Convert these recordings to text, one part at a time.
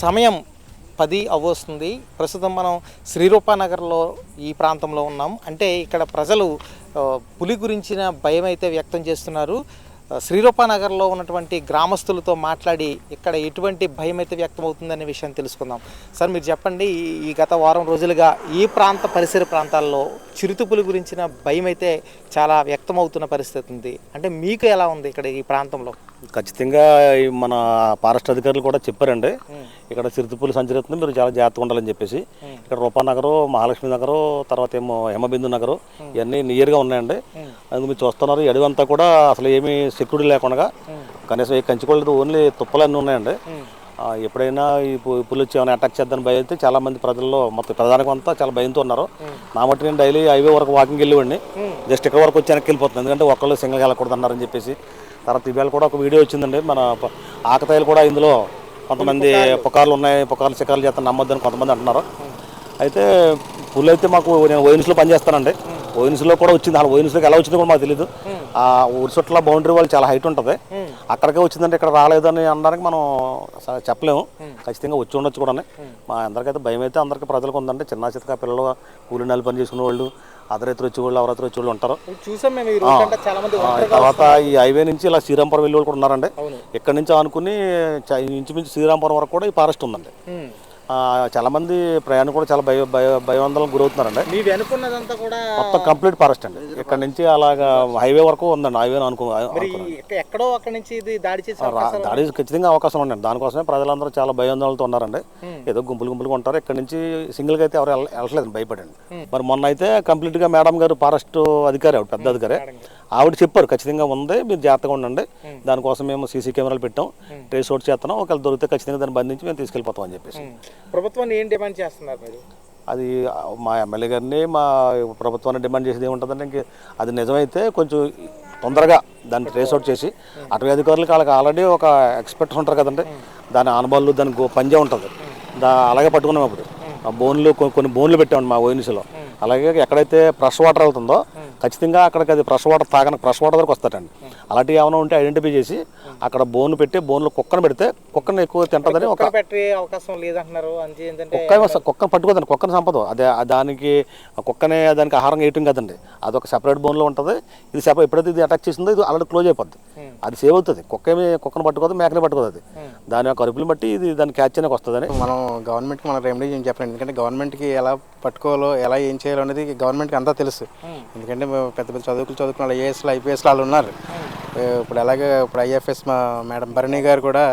సమయం 10 అవ్వొస్తుంది. ప్రస్తుతం మనం శ్రీరూపానగర్లో ఈ ప్రాంతంలో ఉన్నాం. అంటే ఇక్కడ ప్రజలు పులి గురించిన భయం అయితే వ్యక్తం చేస్తున్నారు. శ్రీరూపానగర్లో ఉన్నటువంటి గ్రామస్తులతో మాట్లాడి ఇక్కడ ఎటువంటి భయం అయితే వ్యక్తమవుతుందనే విషయం తెలుసుకుందాం. సార్, మీరు చెప్పండి, ఈ గత వారం రోజులుగా ఈ పరిసర ప్రాంతాల్లో చిరుతపులి గురించిన భయం అయితే చాలా వ్యక్తమవుతున్న పరిస్థితి ఉంది. అంటే మీకు ఎలా ఉంది ఇక్కడ ఈ ప్రాంతంలో? ఖచ్చితంగా మన ఫారెస్ట్ అధికారులు కూడా చెప్పారండి, ఇక్కడ చిరుతపులి సంచరిస్తుంది, మీరు చాలా జాగ్రత్తగా ఉండాలని చెప్పేసి. ఇక్కడ రూపానగరు, మహాలక్ష్మి నగరు, తర్వాత ఏమో హేమబిందు నగరు, ఇవన్నీ నియర్గా ఉన్నాయండి. అందుకు మీరు చూస్తున్నారు, ఈ అడవి అంతా కూడా అసలు ఏమీ సెక్యూరిటీ లేకుండా కనీసం ఏ కంచుకోలేదు, ఓన్లీ తుప్పలన్నీ ఉన్నాయండి. ఎప్పుడైనా ఈ పులి వచ్చి ఏమైనా అటాక్ చేద్దని భయం అయితే చాలా మంది ప్రజల్లో మొత్తం ప్రధానికం అంతా చాలా భయంతో ఉన్నారు. నా మట్టి నేను డైలీ హైవే వరకు వాకింగ్ వెళ్ళివ్వండి, జస్ట్ ఇక్కడ వరకు వచ్చి వెనక్కి వెళ్ళిపోతుంది, ఎందుకంటే ఒకళ్ళు సింగిల్గా వెళ్ళకూడదు అన్నారని చెప్పేసి. తర్వాత ఇవాళ కూడా ఒక వీడియో వచ్చిందండి, మన ఆకతాయిలు కూడా ఇందులో కొంతమంది పుకార్లు ఉన్నాయి, పుకార్లు చికార్లు చేస్తాను నమ్మొద్దని కొంతమంది అంటున్నారు. అయితే పులి అయితే నేను ఓయిన్స్లో పనిచేస్తానండి, ఓయిన్స్లో కూడా వచ్చింది. అసలు ఓయిన్స్లోకి ఎలా వచ్చిందో కూడా మాకు తెలియదు. ఆ ఊరి చుట్టూ బౌండరీ వాళ్ళు చాలా హైట్ ఉంటుంది, అక్కడికే వచ్చిందంటే ఇక్కడ రాలేదని అనడానికి మనం చెప్పలేము. ఖచ్చితంగా వచ్చి ఉండొచ్చు కూడా. మా అందరికైతే భయం అయితే అందరికీ ప్రజలకు ఉందండి. చిన్న చితక పిల్లలు, కూలి నెల పని చేసుకునే వాళ్ళు, అదరైతులు వచ్చేవాళ్ళు, అవరైతులు వచ్చేవాళ్ళు ఉంటారు. తర్వాత ఈ హైవే నుంచి ఇలా శ్రీరాంపురం వెళ్ళే వాళ్ళు కూడా ఉన్నారండి. ఇక్కడ నుంచి అనుకుని ఇంచుమించు శ్రీరాంపురం వరకు కూడా ఈ ఫారెస్ట్ ఉందండి. చాలా మంది ప్రయాణం కూడా చాలా భయాందోళనకు గురవుతున్నారండి. మొత్తం కంప్లీట్ ఫారెస్ట్ అండి. ఇక్కడ నుంచి అలాగా హైవే వరకు ఉందండి. హైవే దాడి ఖచ్చితంగా అవకాశం ఉందండి. దానికోసమే ప్రజలందరూ చాలా భయాందోళనతో ఉన్నారండి. ఏదో గుంపులుగా ఉంటారు. ఇక్కడ నుంచి సింగిల్ గా అయితే ఎవరు వెళ్ళట్లేదు, భయపడండి. మరి మొన్న అయితే కంప్లీట్ గా మేడం గారు, ఫారెస్ట్ అధికారి, ఆవిడ పెద్ద అధికారి, ఆవిడ చెప్పారు ఖచ్చితంగా ఉంది, మీరు జాగ్రత్తగా ఉండండి. దానికోసం మేము సీసీ కెమెరాలు పెట్టాం, ట్రేస్ అవుట్ చేస్తున్నాం, ఒకవేళ దొరికితే ఖచ్చితంగా దాన్ని బంధించి మేము తీసుకెళ్ళిపోతాం అని చెప్పేసి. ప్రభుత్వాన్ని ఏం డిమాండ్ చేస్తున్నారు మీరు? అది మా ఎమ్మెల్యే గారిని, మా ప్రభుత్వాన్ని డిమాండ్ చేసేది ఏముంటుందంటే, ఇంక అది నిజమైతే కొంచెం తొందరగా దాన్ని ట్రేస్ అవుట్ చేసి, అటవీ అధికారులకు వాళ్ళకి ఆల్రెడీ ఒక ఎక్స్పర్ట్స్ ఉంటారు కదండి, దాని ఆనబాళ్ళు, దానికి పంజా ఉంటుంది, అలాగే పట్టుకున్నాం. అప్పుడు బోన్లు, కొన్ని బోన్లు పెట్టామండి మా ఓయిన్స్లో. అలాగే ఎక్కడైతే ఫ్రెష్ వాటర్ వెళ్తుందో ఖచ్చితంగా అక్కడికి అది ఫ్రెష్ వాటర్ తాగడానికి ఫ్రెష్ వాటర్ వరకు వస్తాడండి. అలాంటివి ఏమైనా ఉంటే ఐడెంటిఫై చేసి అక్కడ బోన్లు పెట్టి, బోన్లు కుక్కను పెడితే కుక్కను ఎక్కువ తింటుందని ఒక కుక్కను పట్టుకోదండి, కుక్కను సంపద అదే. దానికి కుక్కనే దానికి ఆహారం వేయటం కదండి, అదొక సెపరేట్ బోన్లో ఉంటుంది. ఇది ఎప్పుడైతే ఇది అటాక్ చేసిందో ఇది ఆల్రెడీ క్లోజ్ అయిపోద్ది, అది సేవ్ అవుతుంది. కుక్కను పట్టుకోదు, మేకనే పట్టుకోదు. అది దాని యొక్క అరుపులు బట్టి ఇది దాన్ని క్యాచ్ అనేది వస్తుందని మనం గవర్నమెంట్కి మన రెమెడీ ఏం చెప్పండి. ఎందుకంటే గవర్నమెంట్కి ఎలా పట్టుకోవాలో, ఎలా ఏం చేయాలో అనేది గవర్నమెంట్కి అంతా తెలుసు. ఎందుకంటే పెద్ద పెద్ద చదువుకున్న ఐఏఎస్లు, ఐపీఎస్లు వాళ్ళు ఉన్నారు. ఇప్పుడు అలాగే ఇప్పుడు ఐఎఫ్ఎస్ మా మేడం భరణి గారు కూడా,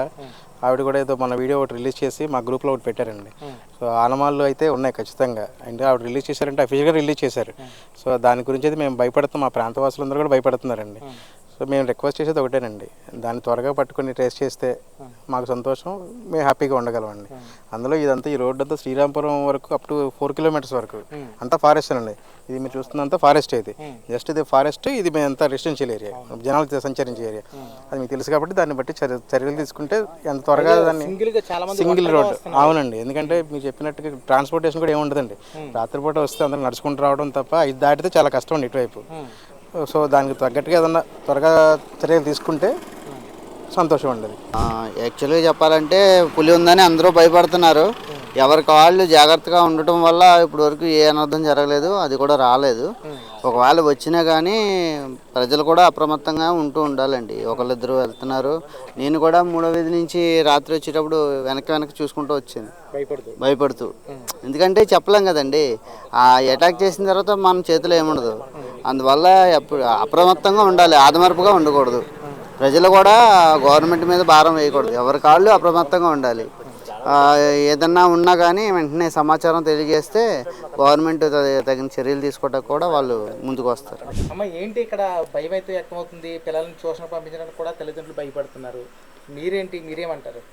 ఆవిడ కూడా ఏదో మన వీడియో ఒకటి రిలీజ్ చేసి మా గ్రూప్లో ఒకటి పెట్టారండి. సో ఆనమాళ్ళు అయితే ఉన్నాయి ఖచ్చితంగా. అంటే ఆవిడ రిలీజ్ చేశారంటే అఫీషియల్గా రిలీజ్ చేశారు. సో దాని గురించి అయితే మేము భయపడుతున్నాం, మా ప్రాంతవాసులందరూ కూడా భయపడుతున్నారండి. సో మేము రిక్వెస్ట్ చేసేది ఒకటేనండి, దాన్ని త్వరగా పట్టుకొని ట్రేస్ చేస్తే మాకు సంతోషం, మేము హ్యాపీగా ఉండగలమండి. అందులో ఇదంతా ఈ రోడ్డు అంతా శ్రీరాంపురం వరకు అప్ టు 4 కిలోమీటర్స్ వరకు అంతా ఫారెస్ట్ అండి. ఇది మీరు చూస్తున్నంత ఫారెస్ట్, ఇది జస్ట్ ఇది ఫారెస్ట్, ఇది మేము అంతా రెసిడెన్షియల్ ఏరియా, జనాలు సంచరించే ఏరియా. అది మీకు తెలుసు కాబట్టి దాన్ని బట్టి చర్యలు తీసుకుంటే ఎంత త్వరగా దాన్ని సింగిల్ రోడ్. అవునండి, ఎందుకంటే మీరు చెప్పినట్టుగా ట్రాన్స్పోర్టేషన్ కూడా ఏముండదండి. రాత్రిపూట వస్తే అందరూ నడుచుకుంటూ రావడం తప్ప, ఇది దాటితే చాలా కష్టం అండి ఇటువైపు. సో దానికి తగ్గట్టుగా ఏదన్నా త్వరగా చర్యలు తీసుకుంటే సంతోషం ఉండదు. యాక్చువల్గా చెప్పాలంటే పులి ఉందని అందరూ భయపడుతున్నారు. ఎవరికి వాళ్ళు జాగ్రత్తగా ఉండటం వల్ల ఇప్పుడు వరకు ఏ అనర్థం జరగలేదు, అది కూడా రాలేదు. ఒకవేళ వచ్చినా కానీ ప్రజలు కూడా అప్రమత్తంగా ఉంటూ ఉండాలండి. ఒకళ్ళిద్దరు వెళ్తున్నారు. నేను కూడా 3వ వీధి నుంచి రాత్రి వచ్చేటప్పుడు వెనక్కి చూసుకుంటూ వచ్చాను, భయపడుతూ. ఎందుకంటే చెప్పలేం కదండి, ఆ అటాక్ చేసిన తర్వాత మన చేతిలో ఏముండదు. అందువల్ల అప్రమత్తంగా ఉండాలి, ఆదమర్పుగా ఉండకూడదు. ప్రజలు కూడా గవర్నమెంట్ మీద భారం వేయకూడదు, ఎవరి కాళ్ళు అప్రమత్తంగా ఉండాలి. ఏదన్నా ఉన్నా కానీ వెంటనే సమాచారం తెలియజేస్తే గవర్నమెంట్ తగిన చర్యలు తీసుకోవడానికి కూడా వాళ్ళు ముందుకు వస్తారు. అమ్మ, ఏంటి ఇక్కడ భయం అయితే వ్యక్తమవుతుంది, పిల్లల్ని ట్యూషన్ పంపించడానికి కూడా తల్లిదండ్రులు భయపడుతున్నారు, మీరేమంటారు?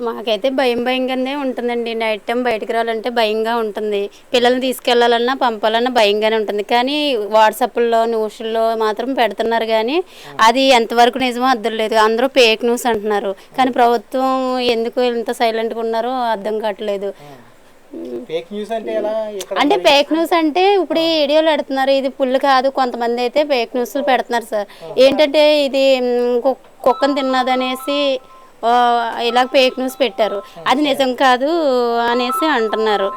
మాకైతే భయంగానే ఉంటుందండి. నైట్ టైం బయటకు రావాలంటే భయంగా ఉంటుంది, పిల్లల్ని తీసుకెళ్లాలన్నా పంపాలన్నా భయంగానే ఉంటుంది. కానీ వాట్సాప్లో, న్యూస్లో మాత్రం పెడుతున్నారు, కానీ అది ఎంతవరకు నిజమో అర్థం లేదు. అందరూ ఫేక్ న్యూస్ అంటున్నారు, కానీ ప్రభుత్వం ఎందుకు ఇంత సైలెంట్గా ఉన్నారో అర్థం కావట్లేదు. అంటే ఫేక్ న్యూస్ అంటే ఇప్పుడు వీడియోలు పెడుతున్నారు, ఇది పుల్లు కాదు. కొంతమంది అయితే ఫేక్ న్యూస్లు పెడుతున్నారు సార్. ఏంటంటే ఇది కుక్కను తిన్నదనేసి ఇలా ఫేక్ న్యూస్ పెట్టారు, అది నిజం కాదు అనేసి అంటున్నారు.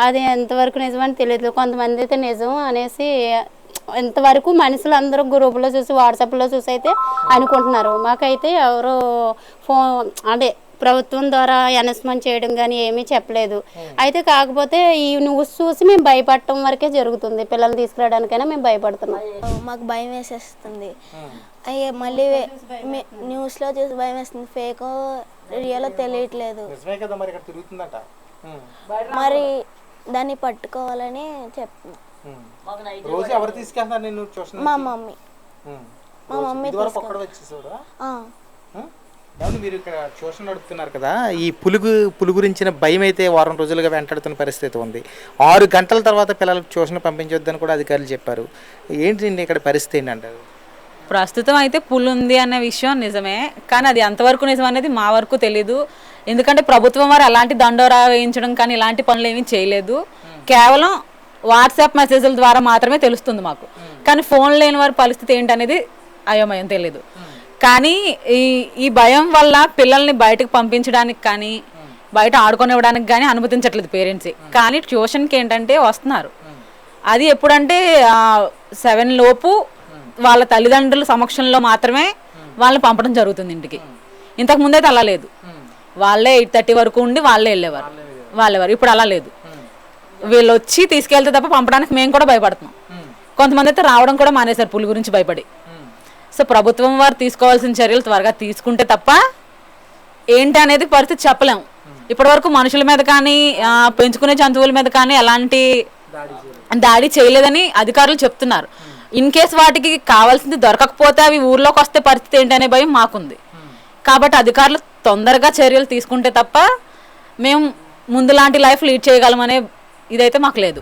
అది ఎంతవరకు నిజం అని తెలియదు. కొంతమంది అయితే నిజం అనేసి ఎంతవరకు మనుషులు అందరూ గ్రూపులో చూసి వాట్సాప్లో చూసి అయితే అనుకుంటున్నారు. మాకైతే ఎవరో ఫోన్ అంటే ప్రభుత్వం ద్వారా అనౌన్స్మెంట్ చేయడం కానీ ఏమీ చెప్పలేదు. అయితే కాకపోతే ఈ న్యూస్ చూసి మేము భయపడటం వరకే జరుగుతుంది. పిల్లల్ని తీసుకురావడానికైనా మేము భయపడుతున్నాం. మాకు భయం వేసేస్తుంది. అయ్యే మళ్ళీ న్యూస్లో చూసి భయం వేస్తుంది. ఫేకో రియలో తెలియట్లేదు. మరి దాన్ని పట్టుకోవాలని చెప్తున్నాం. మా మమ్మీ మీరు ఇక్కడ ట్యూషన్ నడుపుతున్నారు కదా, ఈ పులుగు గురించిన భయం అయితే వారం రోజులుగా వెంటాడుతున్న పరిస్థితి ఉంది. 6 గంటల తర్వాత పిల్లలకు ట్యూషన్ పంపించొద్దని కూడా అధికారులు చెప్పారు. ఏంటండి ఇక్కడ పరిస్థితి ఏంటంటారు? ప్రస్తుతం అయితే పులి ఉంది అనే విషయం నిజమే, కానీ అది ఎంతవరకు నిజం అనేది మా వరకు తెలీదు. ఎందుకంటే ప్రభుత్వం వారు అలాంటి దండోరా వేయించడం కానీ ఇలాంటి పనులు ఏమీ చేయలేదు. కేవలం వాట్సాప్ మెసేజ్ల ద్వారా మాత్రమే తెలుస్తుంది మాకు. కానీ ఫోన్ లేని వారి పరిస్థితి ఏంటనేది అయోమయం తెలీదు. కానీ ఈ భయం వల్ల పిల్లల్ని బయటకు పంపించడానికి కానీ బయట ఆడుకొనివ్వడానికి కానీ అనుమతించట్లేదు పేరెంట్స్. కానీ ట్యూషన్కి ఏంటంటే వస్తున్నారు. అది ఎప్పుడంటే 7 లోపు వాళ్ళ తల్లిదండ్రుల సమక్షంలో మాత్రమే వాళ్ళని పంపడం జరుగుతుంది ఇంటికి. ఇంతకు ముందైతే అలా లేదు. వాళ్ళే 8:30 వరకు ఉండి వాళ్ళే వెళ్ళేవారు. ఇప్పుడు అలా లేదు. వీళ్ళు వచ్చి తీసుకెళ్తే తప్ప పంపడానికి మేము కూడా భయపడుతున్నాం. కొంతమంది అయితే రావడం కూడా మానేశారు పులి గురించి భయపడి. సో ప్రభుత్వం వారు తీసుకోవాల్సిన చర్యలు త్వరగా తీసుకుంటే తప్ప ఏంటి అనేది పరిస్థితి చెప్పలేము. ఇప్పటివరకు మనుషుల మీద కానీ పెంచుకునే జంతువుల మీద కానీ ఎలాంటి దాడి చేయలేదని అధికారులు చెప్తున్నారు. ఇన్ కేస్ వాటికి కావాల్సింది దొరకకపోతే అవి ఊర్లోకి వస్తే పరిస్థితి ఏంటనే భయం మాకుంది. కాబట్టి అధికారులు తొందరగా చర్యలు తీసుకుంటే తప్ప మేము ముందులాంటి లైఫ్ లీడ్ చేయగలమనే ఇదైతే మాకు లేదు.